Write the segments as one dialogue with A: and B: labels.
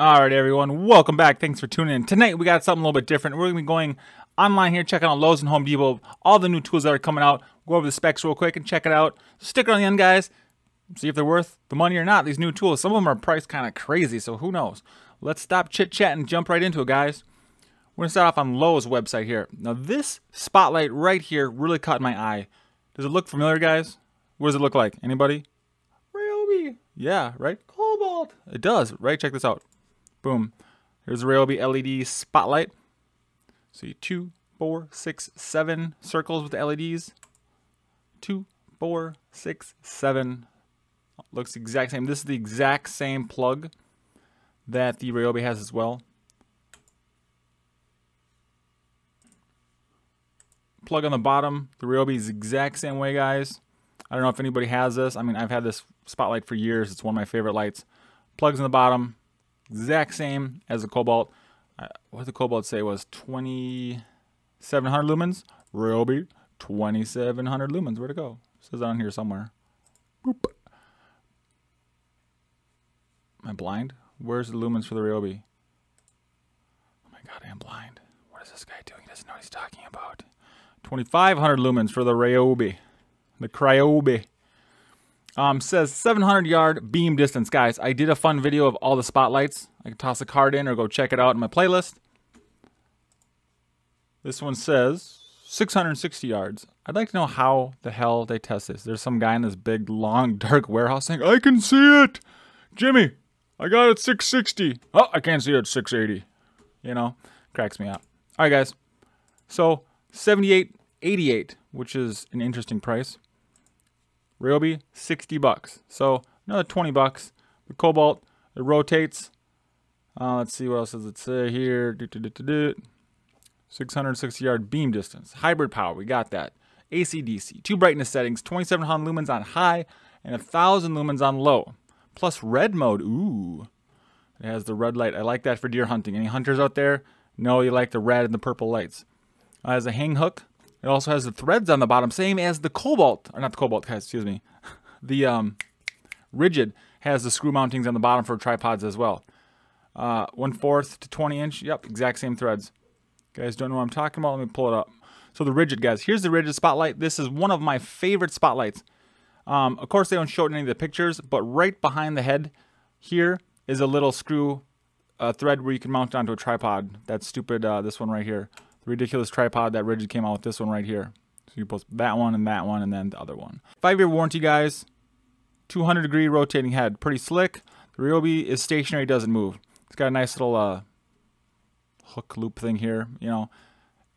A: Alright everyone, welcome back. Thanks for tuning in. Tonight we got something a little bit different. We're going to be going online here, checking out Lowe's and Home Depot, all the new tools that are coming out. Go over the specs real quick and check it out. Stick around the end, guys. See if they're worth the money or not, these new tools. Some of them are priced kind of crazy, so who knows. Let's stop chit-chatting and jump right into it, guys. We're going to start off on Lowe's website here. Now this spotlight right here really caught my eye. Does it look familiar, guys? What does it look like? Anybody? RYobi. Yeah, right? Cobalt. It does, right? Check this out. Boom. Here's the RYobi LED spotlight. See 2, 4, 6, 7 circles with the LEDs. 2, 4, 6, 7. Looks the exact same. This is the exact same plug that the RYobi has as well. Plug on the bottom. The RYobi is the exact same way, guys. I don't know if anybody has this. I mean, I've had this spotlight for years. It's one of my favorite lights. Plugs in the bottom. Exact same as the Cobalt. What did the Cobalt say was 2,700 lumens? RYobi 2,700 lumens. Where'd it go? It says on here somewhere. Boop. Am I blind? Where's the lumens for the RYobi? Oh my god, I am blind. What is this guy doing? He doesn't know what he's talking about. 2,500 lumens for the RYobi. The RYobi. Says 700 yard beam distance. Guys, I did a fun video of all the spotlights. I can toss a card in or go check it out in my playlist. This one says 660 yards. I'd like to know how the hell they test this. There's some guy in this big, long, dark warehouse saying, I can see it. Jimmy, I got it 660. Oh, I can't see it 680. You know, cracks me up. All right, guys. So 78.88, which is an interesting price. RYobi, 60 bucks. So another 20 bucks. The Cobalt, it rotates. Let's see what else does it say here. 660 yard beam distance. Hybrid power, we got that. AC/DC, 2 brightness settings, 2,700 lumens on high and 1,000 lumens on low. Plus red mode, ooh. It has the red light. I like that for deer hunting. Any hunters out there? No, you like the red and the purple lights. It has a hang hook. It also has the threads on the bottom, same as the Cobalt, or not the Cobalt, guys, excuse me. The Rigid has the screw mountings on the bottom for tripods as well. 1/4 to 20 inch, yep, exact same threads. Guys don't know what I'm talking about, let me pull it up. So the Rigid, guys, here's the Rigid spotlight. This is one of my favorite spotlights. Of course, they don't show it in any of the pictures, but right behind the head here is a little screw thread where you can mount it onto a tripod. That stupid, this one right here. The ridiculous tripod that Rigid came out with, this one right here. So you post that one, and then the other one. 5-year warranty, guys. 200-degree rotating head. Pretty slick. The RYobi is stationary, doesn't move. It's got a nice little hook loop thing here, you know.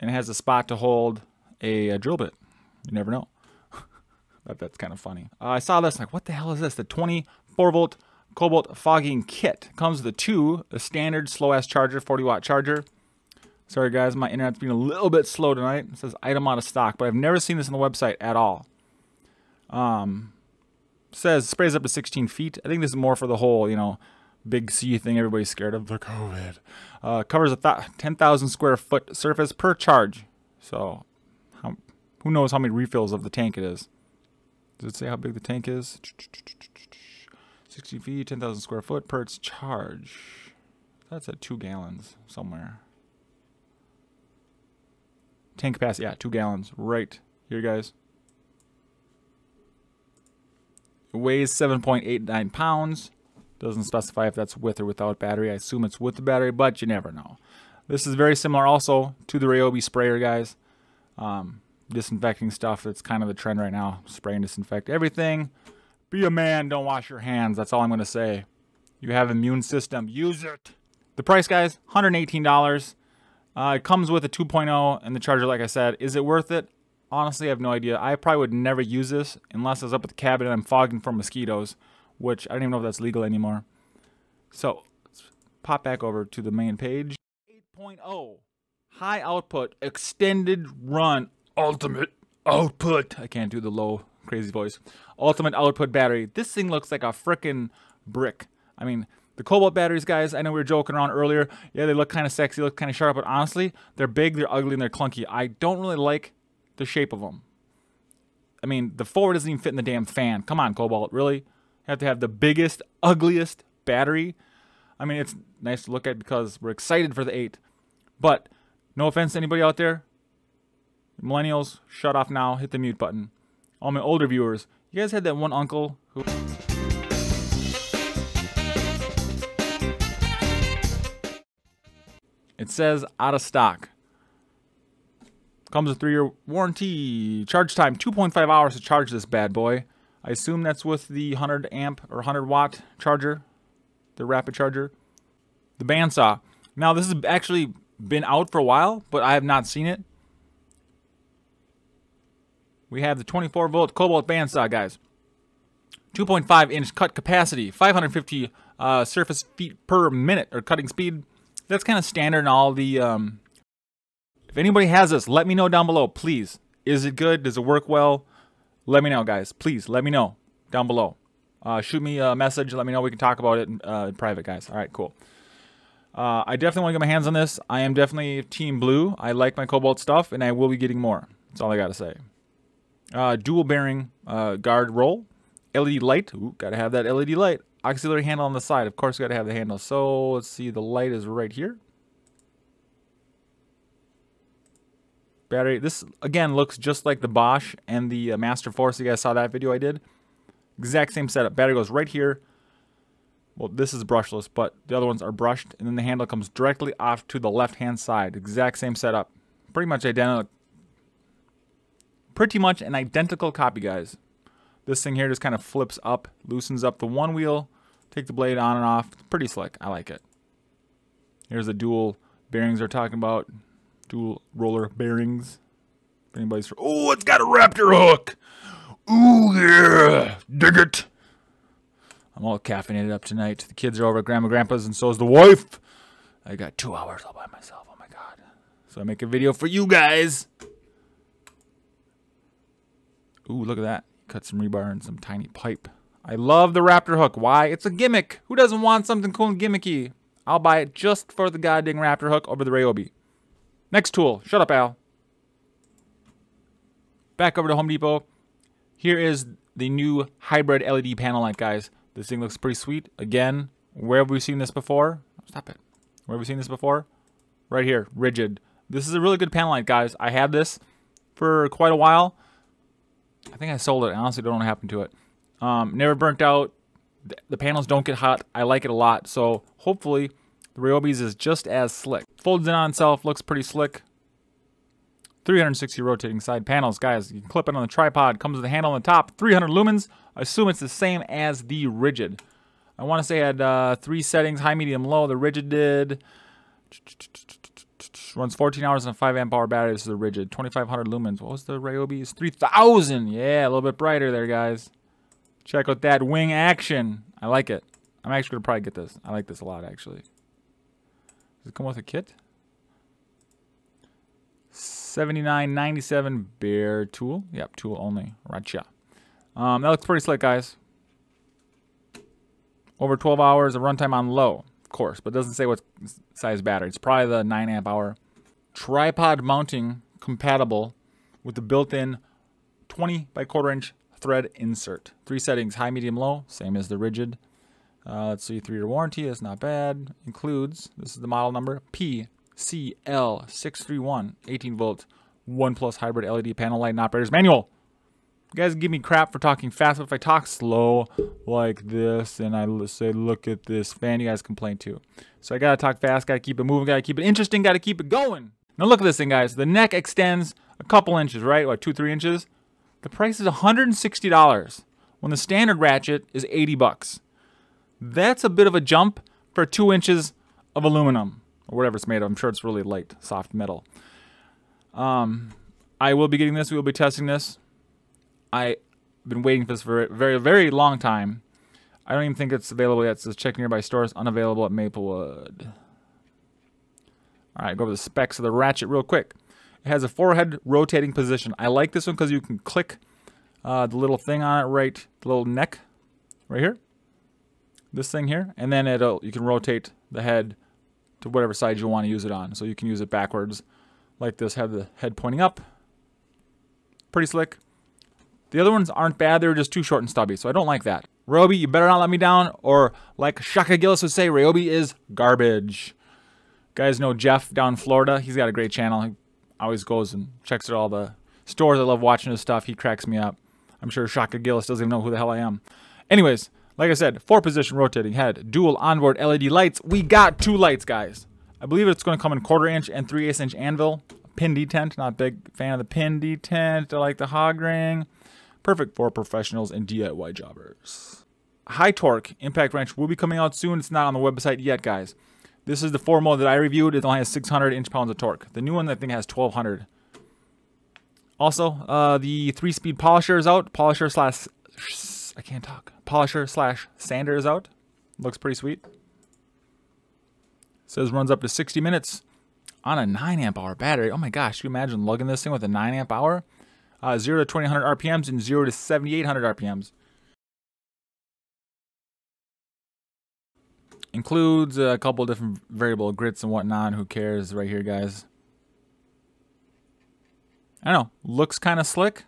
A: And it has a spot to hold a drill bit. You never know. That's kind of funny. I saw this, like, what the hell is this? The 24-volt Cobalt Fogging Kit. Comes with a standard slow-ass charger, 40-watt charger. Sorry guys, my internet's being a little bit slow tonight. It says item out of stock, but I've never seen this on the website at all. Says sprays up to 16 feet. I think this is more for the whole, you know, big C thing everybody's scared of, the COVID. Covers a 10,000 square foot surface per charge. So, who knows how many refills of the tank it is. Does it say how big the tank is? 60 feet, 10,000 square foot per its charge. That's at 2 gallons somewhere. Tank capacity, yeah, 2 gallons right here, guys. It weighs 7.89 pounds. Doesn't specify if that's with or without battery. I assume it's with the battery, but you never know. This is very similar also to the RYobi sprayer, guys. Disinfecting stuff, that's kind of the trend right now. Spray and disinfect everything. Be a man, don't wash your hands. That's all I'm going to say. You have an immune system, use it. The price, guys, $118. It comes with a 2.0 and the charger, like I said. Is it worth it? Honestly, I have no idea. I probably would never use this unless I was up at the cabin and I'm fogging for mosquitoes, which I don't even know if that's legal anymore. So, let's pop back over to the main page. 8.0. High output, extended run, ultimate output. I can't do the low, crazy voice. Ultimate output battery. This thing looks like a frickin' brick. I mean, the Cobalt batteries, guys, I know we were joking around earlier. Yeah, they look kind of sexy, look kind of sharp, but honestly, they're big, they're ugly, and they're clunky. I don't really like the shape of them. I mean, the forward doesn't even fit in the damn fan. Come on, Cobalt, really? You have to have the biggest, ugliest battery. I mean, it's nice to look at because we're excited for the 8. But no offense to anybody out there. Millennials, shut off now. Hit the mute button. All my older viewers, you guys had that one uncle who... It says out of stock. Comes with 3-year warranty. Charge time, 2.5 hours to charge this bad boy. I assume that's with the 100 amp or 100 watt charger. The rapid charger. The bandsaw. Now this has actually been out for a while, but I have not seen it. We have the 24 volt Cobalt bandsaw, guys. 2.5 inch cut capacity. 550 surface feet per minute, or cutting speed. That's kind of standard in all the... If anybody has this, let me know down below, please. Is it good? Does it work well? Let me know, guys. Please, let me know down below. Shoot me a message. Let me know. We can talk about it in private, guys. All right, cool. I definitely want to get my hands on this. I am definitely Team Blue. I like my Cobalt stuff, and I will be getting more. That's all I got to say. Dual bearing guard roll. LED light. Ooh, got to have that LED light. Auxiliary handle on the side. Of course, got to have the handle. So, let's see. The light is right here. Battery. This, again, looks just like the Bosch and the Master Force. You guys saw that video I did. Exact same setup. Battery goes right here. Well, this is brushless, but the other ones are brushed. And then the handle comes directly off to the left-hand side. Exact same setup. Pretty much identical. Pretty much an identical copy, guys. This thing here just kind of flips up, loosens up the one wheel, take the blade on and off. It's pretty slick. I like it. Here's the dual bearings they're talking about. Dual roller bearings. If anybody's... Oh, it's got a Raptor hook! Ooh, yeah! Dig it! I'm all caffeinated up tonight. The kids are over at Grandma Grandpa's and so is the wife. I got 2 hours all by myself. Oh my god. So I make a video for you guys. Ooh, look at that. Cut some rebar and some tiny pipe. I love the Raptor hook. Why? It's a gimmick. Who doesn't want something cool and gimmicky? I'll buy it just for the goddamn Raptor hook over the RYobi. Next tool. Shut up, Al. Back over to Home Depot. Here is the new hybrid LED panel light, guys. This thing looks pretty sweet. Again, where have we seen this before? Stop it. Where have we seen this before? Right here. Rigid. This is a really good panel light, guys. I had this for quite a while. I think I sold it. I honestly don't know what happened to it. Never burnt out. The panels don't get hot. I like it a lot. So hopefully the RYobi's is just as slick. Folds in on itself. Looks pretty slick. 360 rotating side panels. Guys, you can clip it on the tripod. Comes with a handle on the top. 300 lumens. I assume it's the same as the rigid. I want to say it had 3 settings. High, medium, low. The rigid did... Runs 14 hours on a 5 amp hour battery. This is the rigid. 2,500 lumens. What was the RYobi's? 3,000. Yeah, a little bit brighter there, guys. Check out that wing action. I like it. I'm actually going to probably get this. I like this a lot, actually. Does it come with a kit? $79.97 bare tool. Yep, tool only. Gotcha. That looks pretty slick, guys. Over 12 hours of runtime on low, of course, but it doesn't say what size battery. It's probably the 9 amp hour. Tripod mounting compatible with the built-in 20 by 1/4 inch thread insert. 3 settings, high, medium, low, same as the rigid. Let's see, 3-year warranty, that's not bad. Includes, this is the model number, PCL631, 18 volt, 1+ hybrid LED panel light and operator's manual. You guys give me crap for talking fast, but if I talk slow like this and I say, look at this fan, you guys complain too. So I gotta talk fast, gotta keep it moving, gotta keep it interesting, gotta keep it going. Now look at this thing, guys. The neck extends a couple inches, right? What, 2-3 inches? The price is $160 when the standard ratchet is 80 bucks. That's a bit of a jump for 2 inches of aluminum or whatever it's made of. I'm sure it's really light, soft metal. I will be getting this. We will be testing this. I've been waiting for this for a very, very long time. I don't even think it's available yet. It says check nearby stores. Unavailable at Maplewood. All right, go over the specs of the ratchet real quick. It has a forehead rotating position. I like this one because you can click the little thing on it, right, the little neck right here. This thing here, and then you can rotate the head to whatever side you want to use it on. So you can use it backwards like this, have the head pointing up. Pretty slick. The other ones aren't bad, they're just too short and stubby, so I don't like that. RYobi, you better not let me down. Or like Shaka Gillis would say, RYobi is garbage. Guys know Jeff down in Florida. He's got a great channel. He always goes and checks out all the stores. I love watching his stuff. He cracks me up. I'm sure Shaka Gillis doesn't even know who the hell I am. Anyways, like I said, 4-position rotating head, dual onboard LED lights. We got 2 lights, guys. I believe it's going to come in 1/4 inch and 3/8 inch anvil. Pin detent. Not a big fan of the pin detent. I like the hog ring. Perfect for professionals and DIY jobbers. High torque impact wrench will be coming out soon. It's not on the website yet, guys. This is the 4 mode that I reviewed. It only has 600 inch-pounds of torque. The new one, I think, has 1,200. Also, the 3-speed polisher is out. Polisher slash sander is out. Looks pretty sweet. Says runs up to 60 minutes on a 9 amp hour battery. Oh my gosh, can you imagine lugging this thing with a 9 amp hour? 0 to 2000 RPMs and 0 to 7800 RPMs. Includes a couple different variable grits and whatnot. Who cares? Right here, guys. I don't know. Looks kind of slick.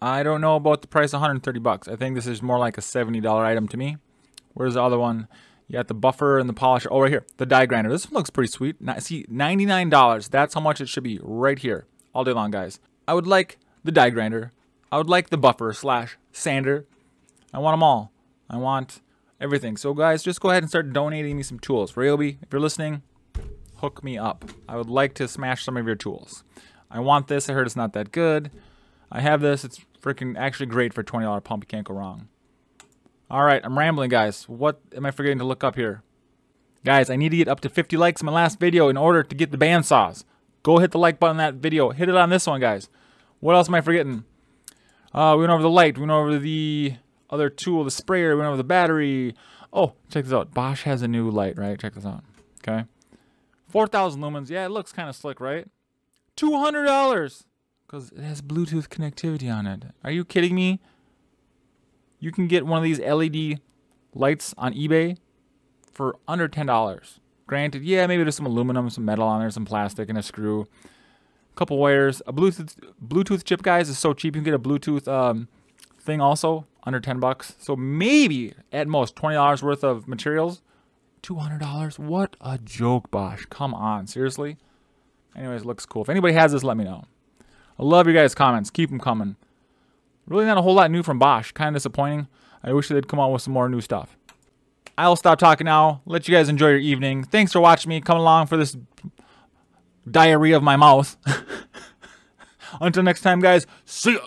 A: I don't know about the price, 130 bucks. I think this is more like a $70 item to me. Where's the other one? You got the buffer and the polisher. Oh, right here. The die grinder. This one looks pretty sweet. See, $99. That's how much it should be right here. All day long, guys. I would like the die grinder. I would like the buffer slash sander. I want them all. I want everything. So, guys, just go ahead and start donating me some tools. RYobi, if you're listening, hook me up. I would like to smash some of your tools. I want this. I heard it's not that good. I have this. It's freaking actually great for a $20 pump. You can't go wrong. All right, I'm rambling, guys. What am I forgetting to look up here? Guys, I need to get up to 50 likes in my last video in order to get the bandsaws. Go hit the like button on that video. Hit it on this one, guys. What else am I forgetting? We went over the light. We went over the other tool, the sprayer. We went over the battery. Oh, check this out. Bosch has a new light, right? Check this out. Okay. 4,000 lumens. Yeah, it looks kind of slick, right? $200. Because it has Bluetooth connectivity on it. Are you kidding me? You can get one of these LED lights on eBay for under $10. Granted, yeah, maybe there's some aluminum, some metal on there, some plastic, and a screw. A couple wires. A Bluetooth chip, guys, is so cheap. You can get a Bluetooth thing also under 10 bucks. So maybe at most $20 worth of materials. $200. What a joke, Bosch. Come on, seriously? Anyways, looks cool. If anybody has this, let me know. I love your guys' comments. Keep them coming. Really not a whole lot new from Bosch. Kind of disappointing. I wish they'd come out with some more new stuff. I'll stop talking now. Let you guys enjoy your evening. Thanks for watching me. Come along for this diarrhea of my mouth. Until next time, guys. See ya.